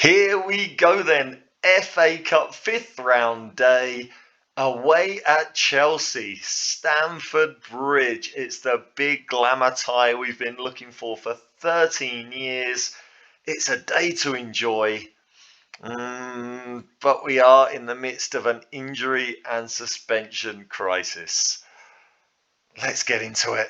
Here we go then. FA Cup 5th round day away at Chelsea, Stamford Bridge. It's the big glamour tie we've been looking for 13 years. It's a day to enjoy, but we are in the midst of an injury and suspension crisis. Let's get into it.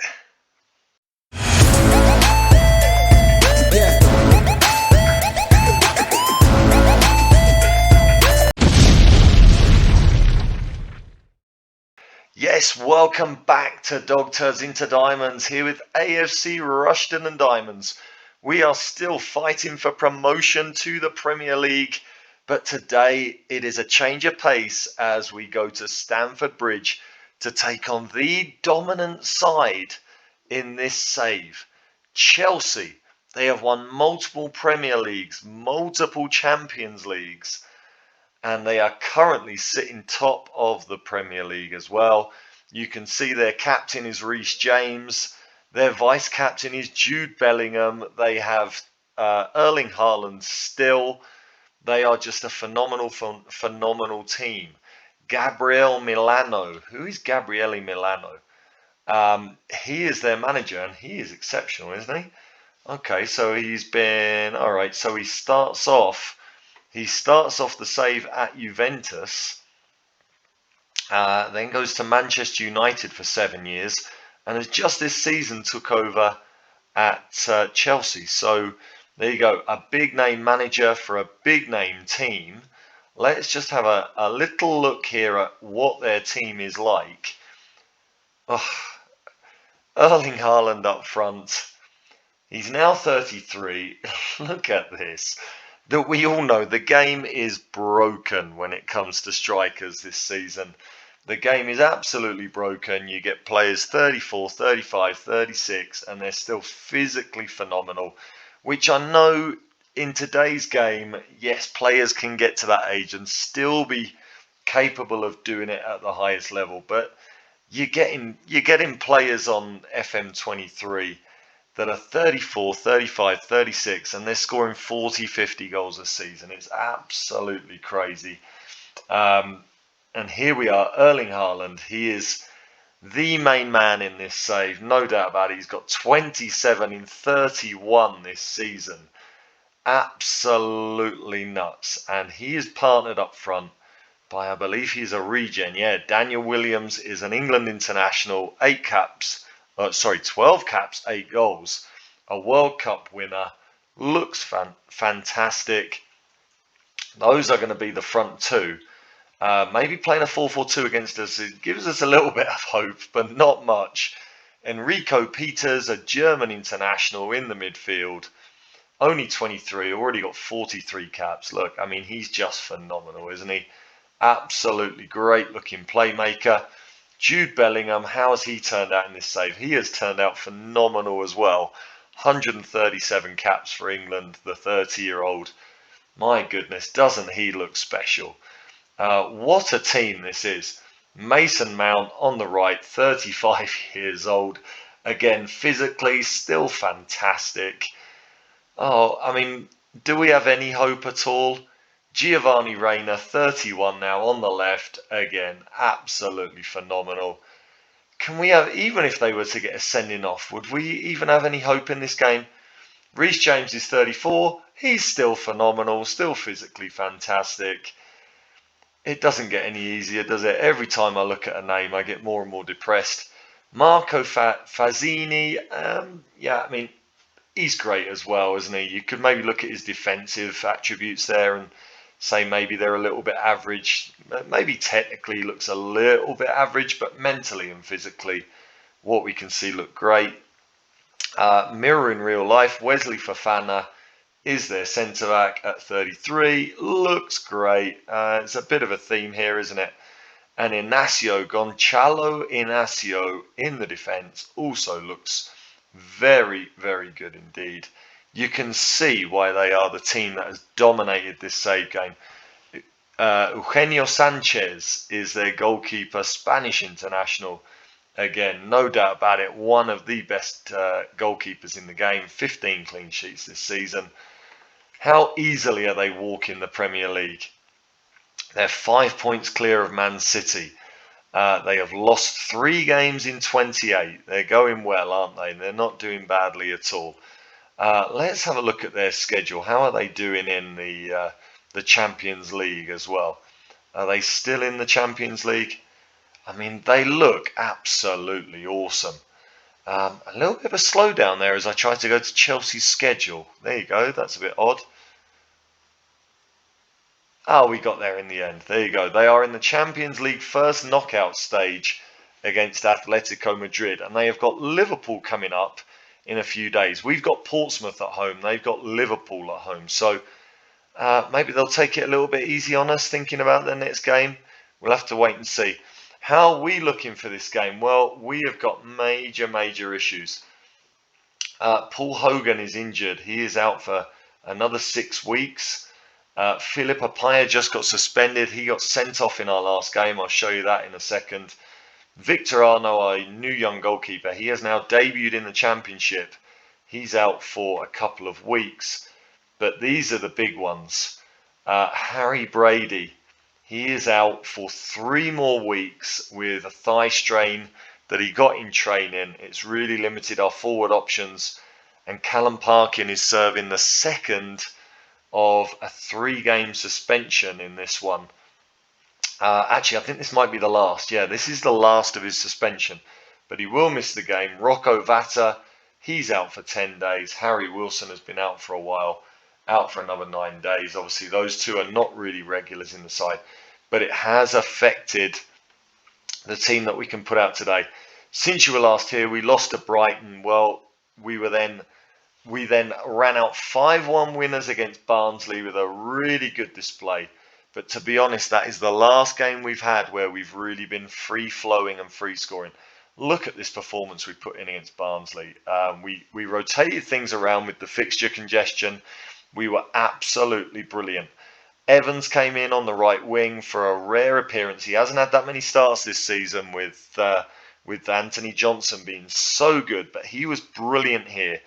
Yes, welcome back to Dog Turds into Diamonds here with AFC Rushden and Diamonds. We are still fighting for promotion to the Premier League, but today it is a change of pace as we go to Stamford Bridge to take on the dominant side in this save, Chelsea. They have won multiple Premier Leagues, multiple Champions Leagues, and they are currently sitting top of the Premier League as well. You can see their captain is Reece James. Their vice captain is Jude Bellingham. They have Erling Haaland still. They are just a phenomenal team. Gabriel Milano. Who is Gabriele Milano? He is their manager, and he is exceptional, isn't he? Okay, so he's been... All right, so he starts off the save at Juventus, then goes to Manchester United for 7 years, and has just this season took over at Chelsea. So there you go, a big name manager for a big name team. Let's just have a little look here at what their team is like. Oh, Erling Haaland up front. He's now 33. Look at this. That we all know the game is broken when it comes to strikers this season. The game is absolutely broken. You get players 34, 35, 36, and they're still physically phenomenal, which I know in today's game, yes, players can get to that age and still be capable of doing it at the highest level, but you're getting players on FM23 that are 34, 35, 36, and they're scoring 40, 50 goals a season. It's absolutely crazy. And here we are, Erling Haaland. He is the main man in this save, no doubt about it. He's got 27 in 31 this season. Absolutely nuts. And he is partnered up front by, I believe he's a regen. Yeah, Daniel Williams is an England international, 12 caps, 8 goals, a World Cup winner, looks fantastic. Those are going to be the front two. Maybe playing a 4-4-2 against us, it gives us a little bit of hope, but not much. Enrico Peters, a German international in the midfield, only 23, already got 43 caps. Look, I mean, he's just phenomenal, isn't he? Absolutely great looking playmaker. Jude Bellingham, how has he turned out in this save? He has turned out phenomenal as well. 137 caps for England, the 30-year-old. My goodness, doesn't he look special? What a team this is. Mason Mount on the right, 35 years old. Again, physically still fantastic. Oh, I mean, do we have any hope at all? Giovanni Reina, 31 now, on the left. Again, absolutely phenomenal. Can we have, even if they were to get a sending off, would we even have any hope in this game? Reece James is 34. He's still phenomenal, still physically fantastic. It doesn't get any easier, does it? Every time I look at a name, I get more and more depressed. Marco Fazzini, yeah, I mean, he's great as well, isn't he? You could maybe look at his defensive attributes there and say maybe they're a little bit average. Maybe technically he looks a little bit average, but mentally and physically, what we can see look great. Mirror in real life, Wesley Fofana is their centre-back at 33. Looks great. It's a bit of a theme here, isn't it? And Gonçalo Inacio in the defence also looks very, very good indeed. You can see why they are the team that has dominated this save game. Eugenio Sanchez is their goalkeeper, Spanish international. Again, no doubt about it, one of the best goalkeepers in the game. 15 clean sheets this season. How easily are they walking the Premier League? They're 5 points clear of Man City. They have lost 3 games in 28. They're going well, aren't they? They're not doing badly at all. Let's have a look at their schedule. How are they doing in the Champions League as well? Are they still in the Champions League? I mean, they look absolutely awesome. A little bit of a slowdown there as I try to go to Chelsea's schedule. There you go. That's a bit odd. Oh, we got there in the end. There you go. They are in the Champions League first knockout stage against Atletico Madrid, and they have got Liverpool coming up in a few days. We've got Portsmouth at home. They've got Liverpool at home. So maybe they'll take it a little bit easy on us thinking about the next game. We'll have to wait and see. How are we looking for this game? Well, we have got major issues. Paul Hogan is injured. He is out for another 6 weeks. Philip Apaya just got suspended. He got sent off in our last game. I'll show you that in a second. Victor Arno, our new young goalkeeper, he has now debuted in the Championship. He's out for a couple of weeks. But these are the big ones. Harry Brady, he is out for 3 more weeks with a thigh strain that he got in training. It's really limited our forward options. And Callum Parkin is serving the second of a 3-game suspension in this one. Actually, I think this might be the last. Yeah, this is the last of his suspension. But he will miss the game. Rocco Vata, he's out for 10 days. Harry Wilson has been out for a while, out for another 9 days. Obviously, those two are not really regulars in the side. But it has affected the team that we can put out today. Since you were last here, we lost to Brighton. Well, we then ran out 5-1 winners against Barnsley with a really good display. But to be honest, that is the last game we've had where we've really been free-flowing and free-scoring. Look at this performance we put in against Barnsley. We rotated things around with the fixture congestion. We were absolutely brilliant. Evans came in on the right wing for a rare appearance. He hasn't had that many starts this season with Anthony Johnson being so good, but he was brilliant here.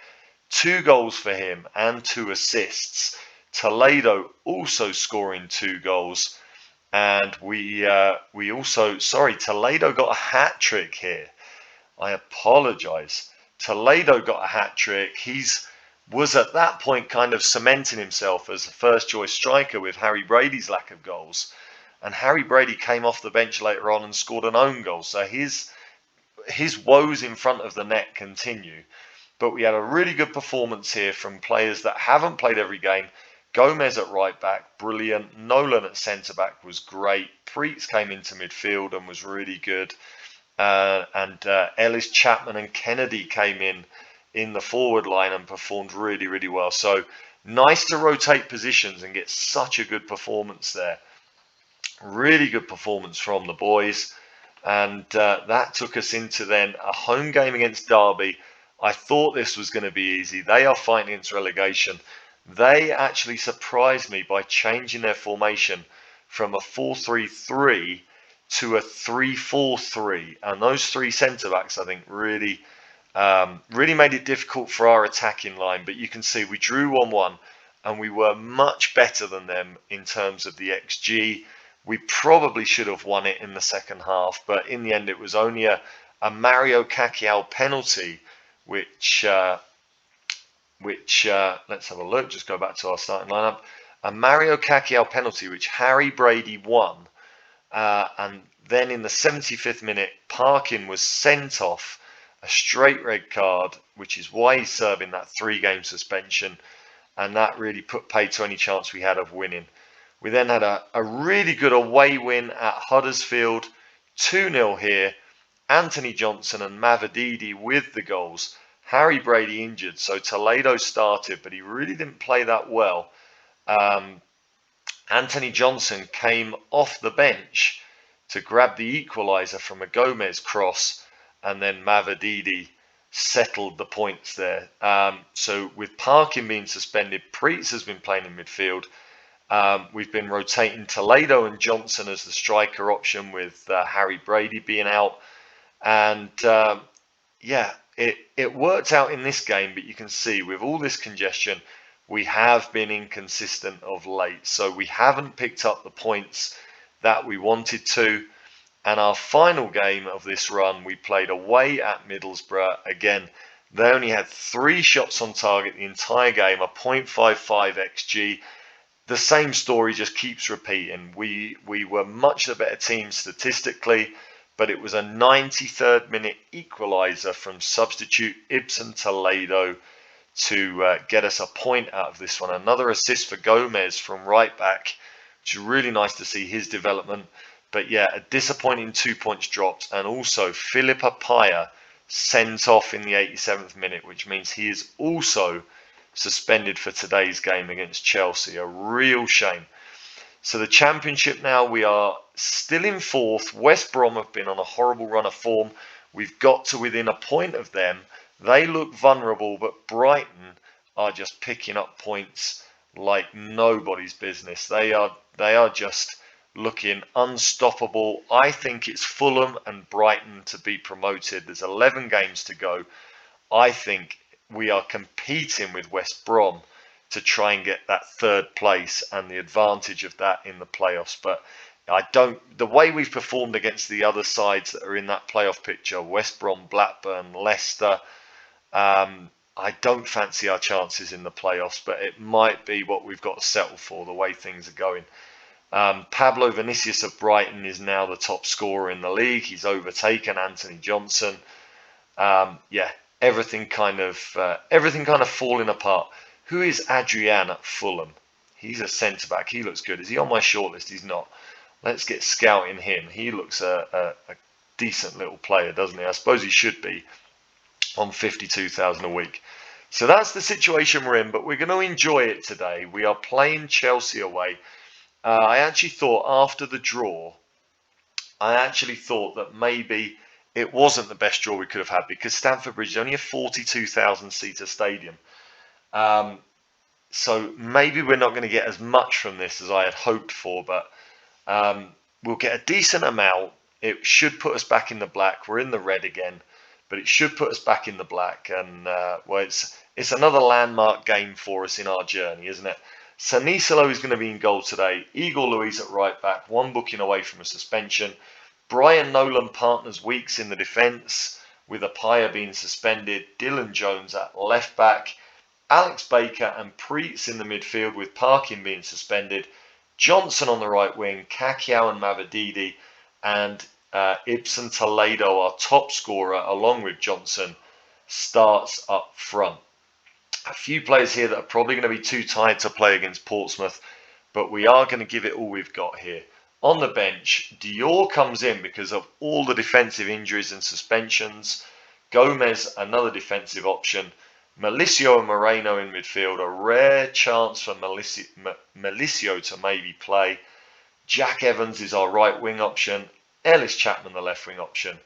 2 goals for him and 2 assists. Toledo also scoring 2 goals. And Toledo got a hat-trick here. I apologise. Toledo got a hat-trick. Was at that point kind of cementing himself as a first-choice striker with Harry Brady's lack of goals. And Harry Brady came off the bench later on and scored an own goal. So his woes in front of the net continue. But we had a really good performance here from players that haven't played every game. Gomez at right back, brilliant. Nolan at centre back was great. Preetz came into midfield and was really good. Ellis, Chapman and Kennedy came in the forward line and performed really well. So nice to rotate positions and get such a good performance there. Really good performance from the boys. And that took us into then a home game against Derby. I thought this was going to be easy. They are fighting against relegation. They actually surprised me by changing their formation from a 4-3-3 to a 3-4-3. And those 3 centre-backs, I think, really made it difficult for our attacking line. But you can see we drew 1-1 and we were much better than them in terms of the XG. We probably should have won it in the second half. But in the end, it was only a Mario Cacchiao penalty which let's have a look, just go back to our starting lineup. A Mario Cacchiao penalty, which Harry Brady won. And then in the 75th minute, Parkin was sent off, a straight red card, which is why he's serving that 3-game suspension. And that really put paid to any chance we had of winning. We then had a really good away win at Huddersfield, 2-0 here. Anthony Johnson and Mavididi with the goals. Harry Brady injured, so Toledo started, but he really didn't play that well. Anthony Johnson came off the bench to grab the equaliser from a Gomez cross, and then Mavididi settled the points there. So with Parkin being suspended, Preetz has been playing in midfield. We've been rotating Toledo and Johnson as the striker option with Harry Brady being out. And it worked out in this game, but you can see with all this congestion, we have been inconsistent of late. So we haven't picked up the points that we wanted to. And our final game of this run, we played away at Middlesbrough. Again, they only had 3 shots on target the entire game, a 0.55 XG. The same story just keeps repeating. We were much the better team statistically, but it was a 93rd minute equaliser from substitute Ibsen Toledo to get us a point out of this one. Another assist for Gomez from right back, which is really nice to see his development. But yeah, a disappointing 2 points dropped, and also Philippa Paya sent off in the 87th minute, which means he is also suspended for today's game against Chelsea. A real shame. So the Championship now, we are still in 4th. West Brom have been on a horrible run of form. We've got to within a point of them. They look vulnerable, but Brighton are just picking up points like nobody's business. They are just looking unstoppable. I think it's Fulham and Brighton to be promoted. There's 11 games to go. I think we are competing with West Brom to try and get that 3rd place and the advantage of that in the playoffs. But the way we've performed against the other sides that are in that playoff picture, West Brom, Blackburn, Leicester, I don't fancy our chances in the playoffs, but it might be what we've got to settle for, the way things are going. Pablo Vinicius of Brighton is now the top scorer in the league. He's overtaken Anthony Johnson. Yeah, everything kind of falling apart. Who is Adrian at Fulham? He's a centre back. He looks good. Is he on my shortlist? He's not. Let's get scouting him. He looks a decent little player, doesn't he? I suppose he should be on 52,000 a week. So that's the situation we're in, but we're going to enjoy it today. We are playing Chelsea away. I actually thought after the draw, that maybe it wasn't the best draw we could have had, because Stamford Bridge is only a 42,000 seater stadium. So maybe we're not going to get as much from this as I had hoped for, but we'll get a decent amount. It should put us back in the black. We're in the red again, but it should put us back in the black. And well, it's another landmark game for us in our journey, isn't it? Sanisalo is going to be in goal today. Igor Luiz at right back, 1 booking away from a suspension. Brian Nolan partners Weeks in the defence, with Apaya being suspended. Dylan Jones at left back. Alex Baker and Preetz in the midfield, with Parkin being suspended. Johnson on the right wing, Kakiao and Mavididi, and Ibsen Toledo, our top scorer, along with Johnson, starts up front. A few players here that are probably going to be too tired to play against Portsmouth, but we are going to give it all we've got here. On the bench, Dior comes in because of all the defensive injuries and suspensions. Gomez, another defensive option. Malicio and Moreno in midfield, a rare chance for Malicio to maybe play. Jack Evans is our right wing option. Ellis Chapman the left wing option.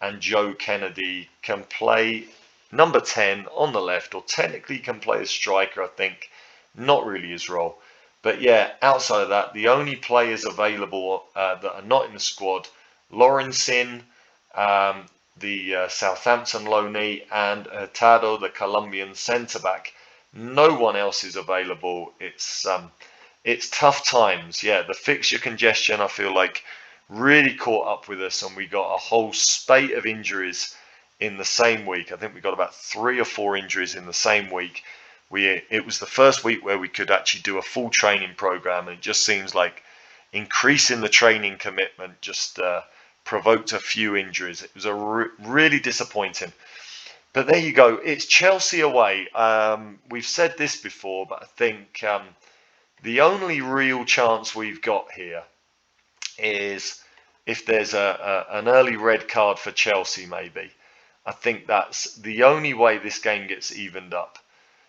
And Joe Kennedy can play number 10 on the left, or technically can play as striker, I think. Not really his role. But yeah, outside of that, the only players available that are not in the squad, Lawrenson, the Southampton loanee, and Hurtado, the Colombian centre-back. No one else is available. It's tough times. Yeah, the fixture congestion, I feel like, really caught up with us, and we got a whole spate of injuries in the same week. I think we got about 3 or 4 injuries in the same week. It was the first week where we could actually do a full training program, and it just seems like increasing the training commitment just provoked a few injuries. It was really disappointing. But there you go. It's Chelsea away. We've said this before, but I think the only real chance we've got here is if there's an early red card for Chelsea, maybe. I think that's the only way this game gets evened up.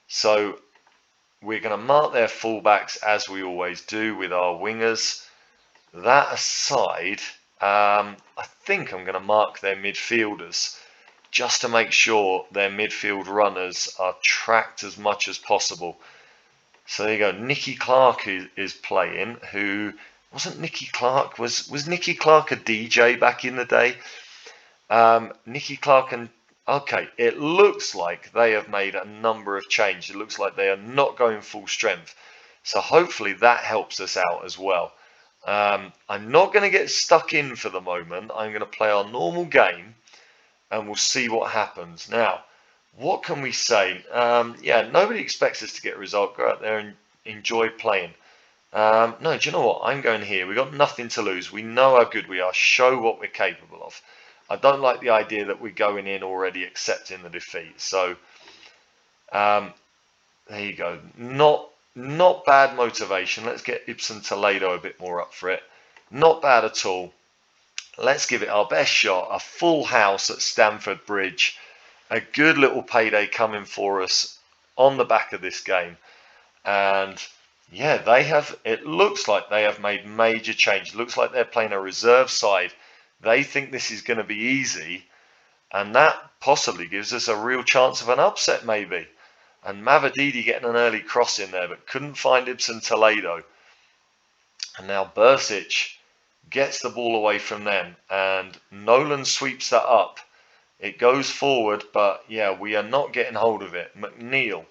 So we're going to mark their fullbacks as we always do with our wingers. That aside, I think I'm going to mark their midfielders just to make sure their midfield runners are tracked as much as possible. So there you go. Nicky Clark is playing. Who wasn't Nicky Clark? Was Nicky Clark a DJ back in the day? Nicky Clark and Okay, it looks like they have made a number of changes. It looks like they are not going full strength. So hopefully that helps us out as well. I'm not going to get stuck in for the moment. I'm going to play our normal game and we'll see what happens. Now, what can we say? Yeah, nobody expects us to get a result. Go out there and enjoy playing. No, do you know what? I'm going here. We've got nothing to lose. We know how good we are. Show what we're capable of. I don't like the idea that we're going in already accepting the defeat. So there you go. Not bad motivation. Let's get Ibsen Toledo a bit more up for it. Not bad at all. Let's give it our best shot. A full house at Stamford Bridge. A good little payday coming for us on the back of this game. And yeah, it looks like they have made major changes. It looks like they're playing a reserve side. They think this is going to be easy, and that possibly gives us a real chance of an upset maybe. And Mavididi getting an early cross in there, but couldn't find Ibsen Toledo. And now Bursic gets the ball away from them, and Nolan sweeps that up. It goes forward, but yeah, we are not getting hold of it. McNeil,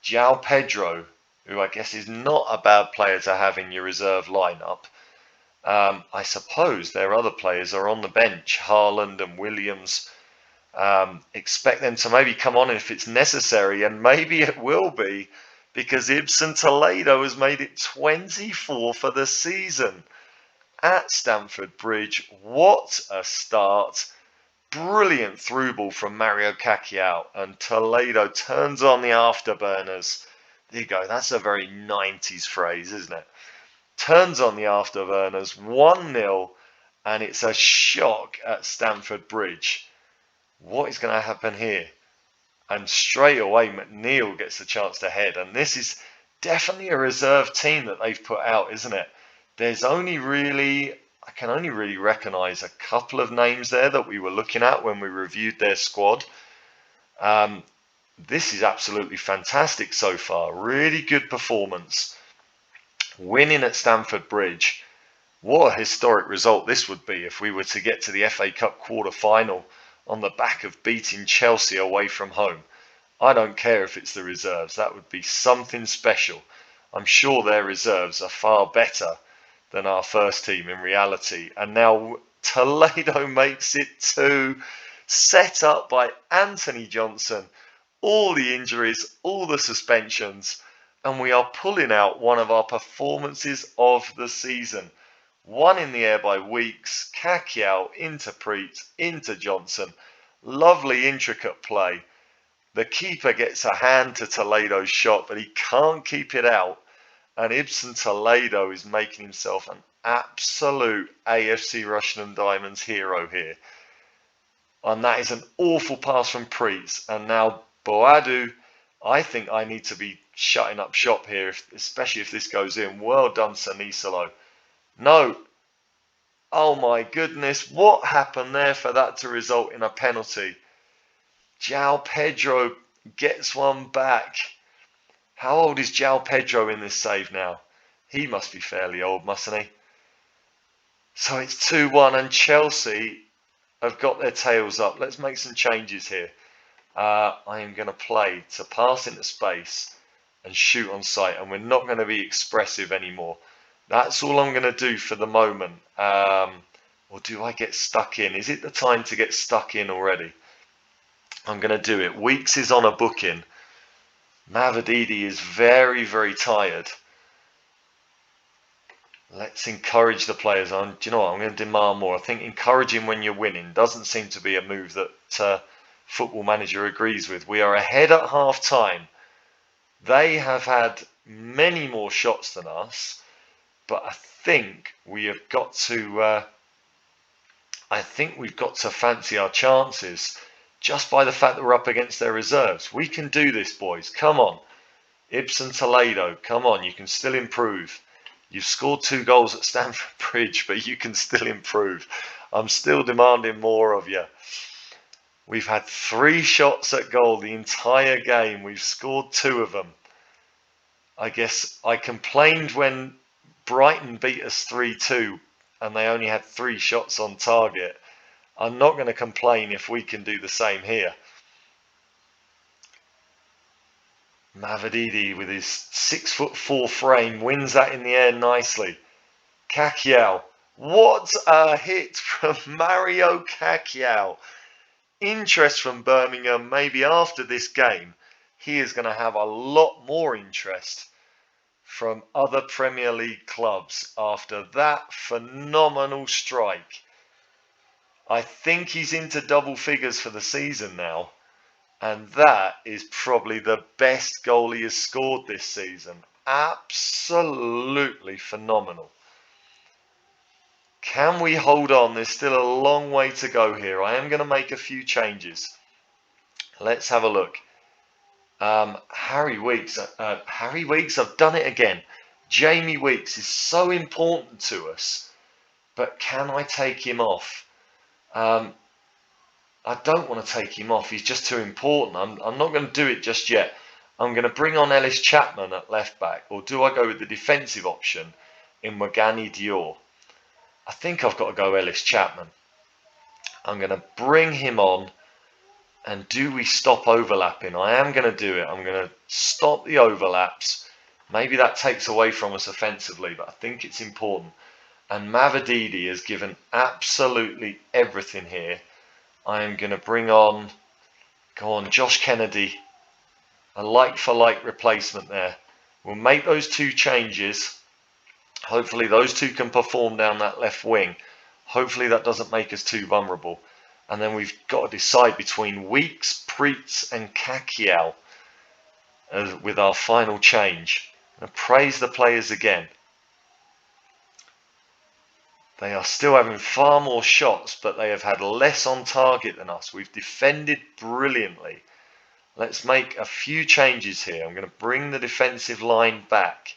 João Pedro, who I guess is not a bad player to have in your reserve lineup. I suppose their other players are on the bench, Haaland and Williams. Expect them to maybe come on if it's necessary, and maybe it will be, because Ibsen Toledo has made it 24 for the season at Stamford Bridge. What a start. Brilliant through ball from Mario Caciao, and Toledo turns on the afterburners. There you go. That's a very 90s phrase, isn't it? Turns on the afterburners, 1-0, and it's a shock at Stamford Bridge. What is going to happen here? And straight away, McNeil gets the chance to head. And this is definitely a reserve team that they've put out, isn't it? I can only really recognise a couple of names there that we were looking at when we reviewed their squad. This is absolutely fantastic so far. Really good performance. Winning at Stamford Bridge. What a historic result this would be if we were to get to the FA Cup quarter-final on the back of beating Chelsea away from home. I don't care if it's the reserves. That would be something special. I'm sure their reserves are far better than our first team in reality. And now Toledo makes it 2, set up by Anthony Johnson. All the injuries, all the suspensions, and we are pulling out one of our performances of the season. One in the air by Weeks, Caciao into Preet, into Johnson. Lovely intricate play. The keeper gets a hand to Toledo's shot, but he can't keep it out. And Ibsen Toledo is making himself an absolute AFC Rushden Diamonds hero here. And that is an awful pass from Preet. And now Boadu, I think I need to be shutting up shop here, especially if this goes in. Well done, Sanisalo. No. Oh my goodness, what happened there for that to result in a penalty? João Pedro gets one back. How old is João Pedro in this save now? He must be fairly old, mustn't he? So it's 2-1 and Chelsea have got their tails up. Let's make some changes here. I am going to play to pass into space and shoot on sight, and we're not going to be expressive anymore. That's all I'm going to do for the moment. Or do I get stuck in? Is it the time to get stuck in already? I'm going to do it. Weeks is on a booking. Mavididi is very, very tired. Let's encourage the players. Do you know what? I'm going to demand more. I think encouraging when you're winning doesn't seem to be a move that Football Manager agrees with. We are ahead at half time. They have had many more shots than us, but I think we have got to. We've got to fancy our chances just by the fact that we're up against their reserves. We can do this, boys. Come on, Ibsen Toledo. Come on, you can still improve. You've scored 2 goals at Stamford Bridge, but you can still improve. I'm still demanding more of you. We've had 3 shots at goal the entire game. We've scored 2 of them. I guess I complained when Brighton beat us 3-2 and they only had 3 shots on target. I'm not going to complain if we can do the same here. Mavididi with his 6'4" frame wins that in the air nicely. Kakiao. What a hit from Mario Kakiao. Interest from Birmingham. Maybe after this game, he is going to have a lot more interest from other Premier League clubs after that phenomenal strike. I think he's into double figures for the season now. And that is probably the best goal he has scored this season. Absolutely phenomenal. Can we hold on? There's still a long way to go here. I am going to make a few changes. Let's have a look. Harry Weeks. I've done it again. Jamie Weeks is so important to us. But can I take him off? I don't want to take him off. He's just too important. I'm not going to do it just yet. I'm going to bring on Ellis Chapman at left back. Or do I go with the defensive option in Wagani Dior? I think I've got to go Ellis Chapman. I'm going to bring him on. And do we stop overlapping? I am going to do it. I'm going to stop the overlaps. Maybe that takes away from us offensively, but I think it's important. And Mavididi has given absolutely everything here. I am going to bring on, Josh Kennedy, a like-for-like replacement there. We'll make those two changes. Hopefully those two can perform down that left wing. Hopefully that doesn't make us too vulnerable. And then we've got to decide between Weeks, Preetz and Kakiao with our final change. And praise the players again. They are still having far more shots, but they have had less on target than us. We've defended brilliantly. Let's make a few changes here. I'm going to bring the defensive line back.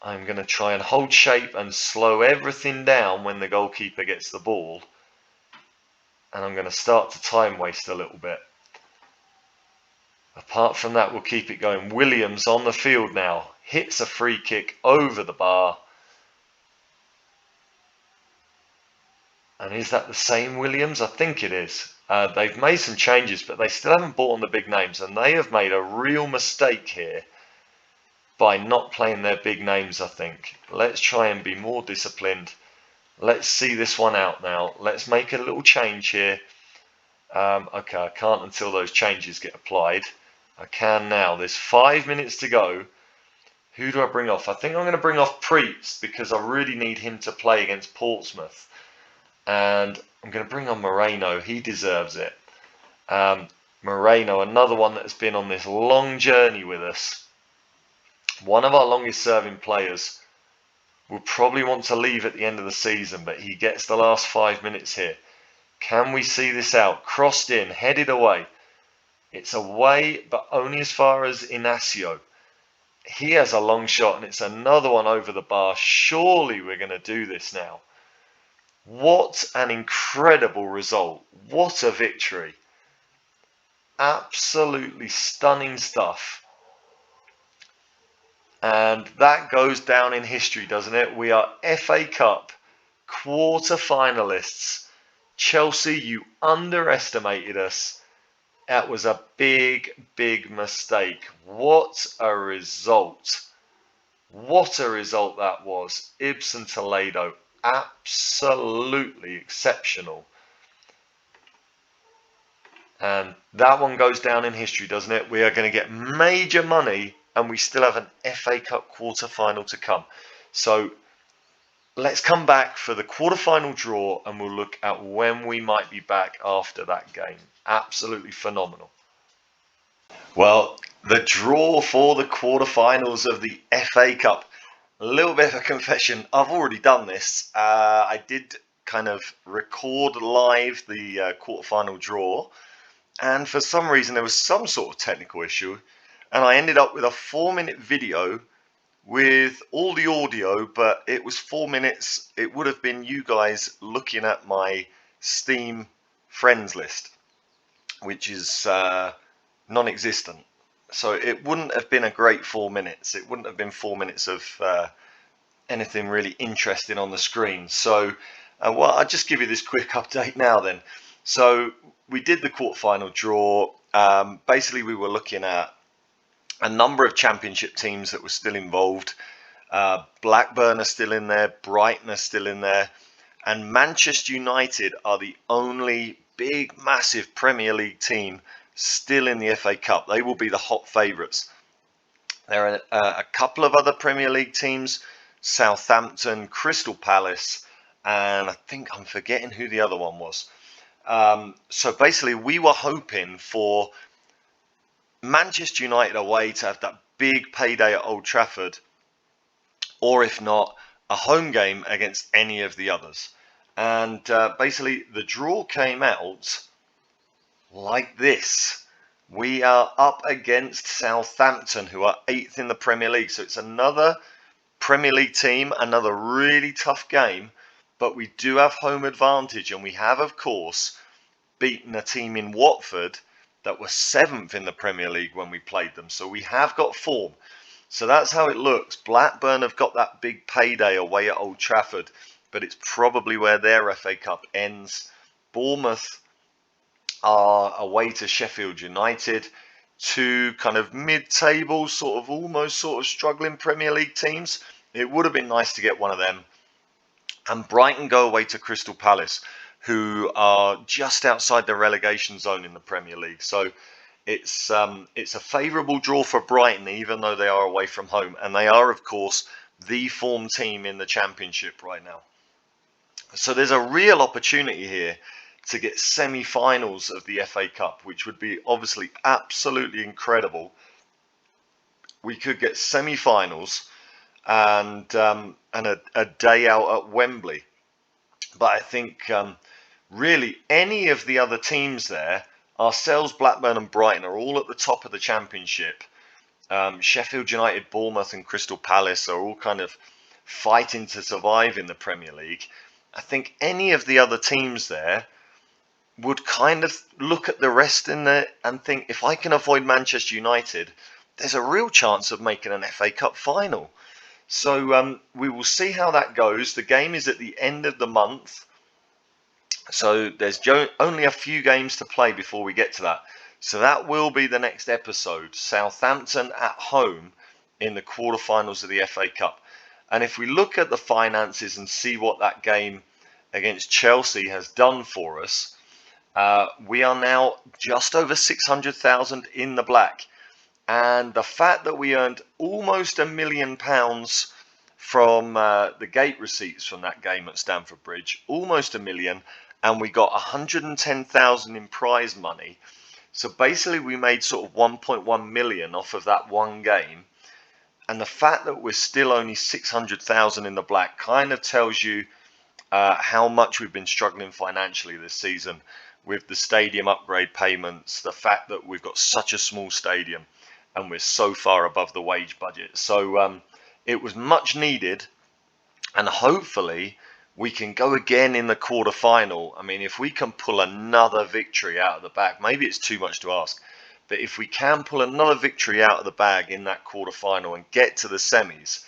I'm going to try and hold shape and slow everything down when the goalkeeper gets the ball. And I'm going to start to time waste a little bit. Apart from that, we'll keep it going. Williams on the field now. Hits a free kick over the bar. And is that the same Williams? I think it is. They've made some changes, but they still haven't brought on the big names. And they have made a real mistake here by not playing their big names, I think. Let's try and be more disciplined. Let's see this one out now. Let's make a little change here. Okay, I can't until those changes get applied. I can now. There's 5 minutes to go. Who do I bring off? I think I'm going to bring off Preetz because I really need him to play against Portsmouth. And I'm going to bring on Moreno. He deserves it. Moreno, another one that has been on this long journey with us. One of our longest serving players. Will probably want to leave at the end of the season, but he gets the last 5 minutes here. Can we see this out? Crossed in, headed away. It's away, but only as far as Inacio. He has a long shot, and it's another one over the bar. Surely we're going to do this now. What an incredible result. What a victory. Absolutely stunning stuff. And that goes down in history, doesn't it? We are FA Cup quarter-finalists. Chelsea, you underestimated us. That was a big, big mistake. What a result. What a result that was. Ibsen Toledo, absolutely exceptional. And that one goes down in history, doesn't it? We are going to get major money and we still have an FA Cup quarter-final to come. So let's come back for the quarter-final draw and we'll look at when we might be back after that game. Absolutely phenomenal. Well, the draw for the quarter-finals of the FA Cup. A little bit of a confession. I've already done this. I did kind of record live the quarter-final draw. And for some reason, there was some sort of technical issue. And I ended up with a 4-minute video with all the audio, but it was 4 minutes. It would have been you guys looking at my Steam friends list, which is non-existent. So it wouldn't have been a great 4 minutes. It wouldn't have been 4 minutes of anything really interesting on the screen. So well, I'll just give you this quick update now then. So we did the quarterfinal draw. Basically, we were looking at a number of championship teams that were still involved. Blackburn are still in there, Brighton are still in there, and Manchester United are the only big, massive Premier League team still in the FA Cup. They will be the hot favourites. There are a couple of other Premier League teams, Southampton, Crystal Palace, and I think I'm forgetting who the other one was. So basically, we were hoping for Manchester United away to have that big payday at Old Trafford, or if not, a home game against any of the others. And basically, the draw came out like this. We are up against Southampton, who are 8th in the Premier League. So it's another Premier League team, another really tough game. But we do have home advantage, and we have, of course, beaten a team in Watford that were 7th in the Premier League when we played them. So we have got form. So that's how it looks. Blackburn have got that big payday away at Old Trafford, but it's probably where their FA Cup ends. Bournemouth are away to Sheffield United, two kind of mid-table, almost struggling Premier League teams. It would have been nice to get one of them. And Brighton go away to Crystal Palace, who are just outside the relegation zone in the Premier League. So it's a favourable draw for Brighton, even though they are away from home. And they are, of course, the form team in the Championship right now. So there's a real opportunity here to get semi-finals of the FA Cup, which would be obviously absolutely incredible. We could get semi-finals and a day out at Wembley. But I think really any of the other teams there, ourselves, Blackburn and Brighton, are all at the top of the Championship. Sheffield United, Bournemouth and Crystal Palace are all kind of fighting to survive in the Premier League. I think any of the other teams there would kind of look at the rest in there and think, if I can avoid Manchester United, there's a real chance of making an FA Cup final. So we will see how that goes. The game is at the end of the month. So there's only a few games to play before we get to that. So that will be the next episode. Southampton at home in the quarterfinals of the FA Cup. And if we look at the finances and see what that game against Chelsea has done for us, we are now just over 600,000 in the black. And the fact that we earned almost £1 million from the gate receipts from that game at Stamford Bridge, almost £1 million, and we got 110,000 in prize money. So basically we made sort of 1.1 million off of that one game. And the fact that we're still only 600,000 in the black kind of tells you how much we've been struggling financially this season with the stadium upgrade payments, the fact that we've got such a small stadium and we're so far above the wage budget. So it was much needed, and hopefully we can go again in the quarter-final. I mean, if we can pull another victory out of the bag, maybe it's too much to ask, but if we can pull another victory out of the bag in that quarter-final and get to the semis,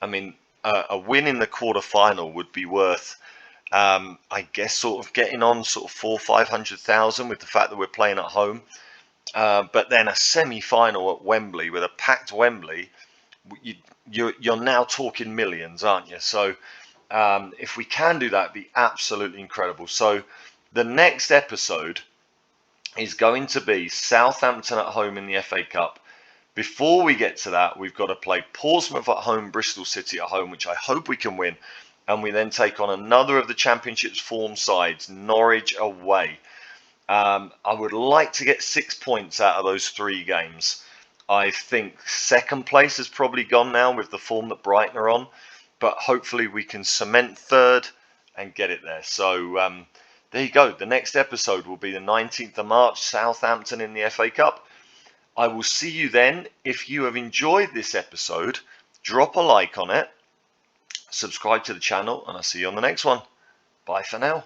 I mean, a win in the quarter-final would be worth, I guess, sort of getting on sort of 400,000 or 500,000 with the fact that we're playing at home. But then a semi-final at Wembley with a packed Wembley, you're now talking millions, aren't you? So if we can do that, it'd be absolutely incredible. So the next episode is going to be Southampton at home in the FA Cup. Before we get to that, we've got to play Portsmouth at home, Bristol City at home, which I hope we can win. And we then take on another of the Championship's form sides, Norwich away. I would like to get 6 points out of those 3 games. I think second place has probably gone now with the form that Brighton are on, but hopefully we can cement third and get it there. So there you go. The next episode will be the 19th of March, Southampton in the FA Cup. I will see you then. If you have enjoyed this episode, drop a like on it, subscribe to the channel, and I'll see you on the next one. Bye for now.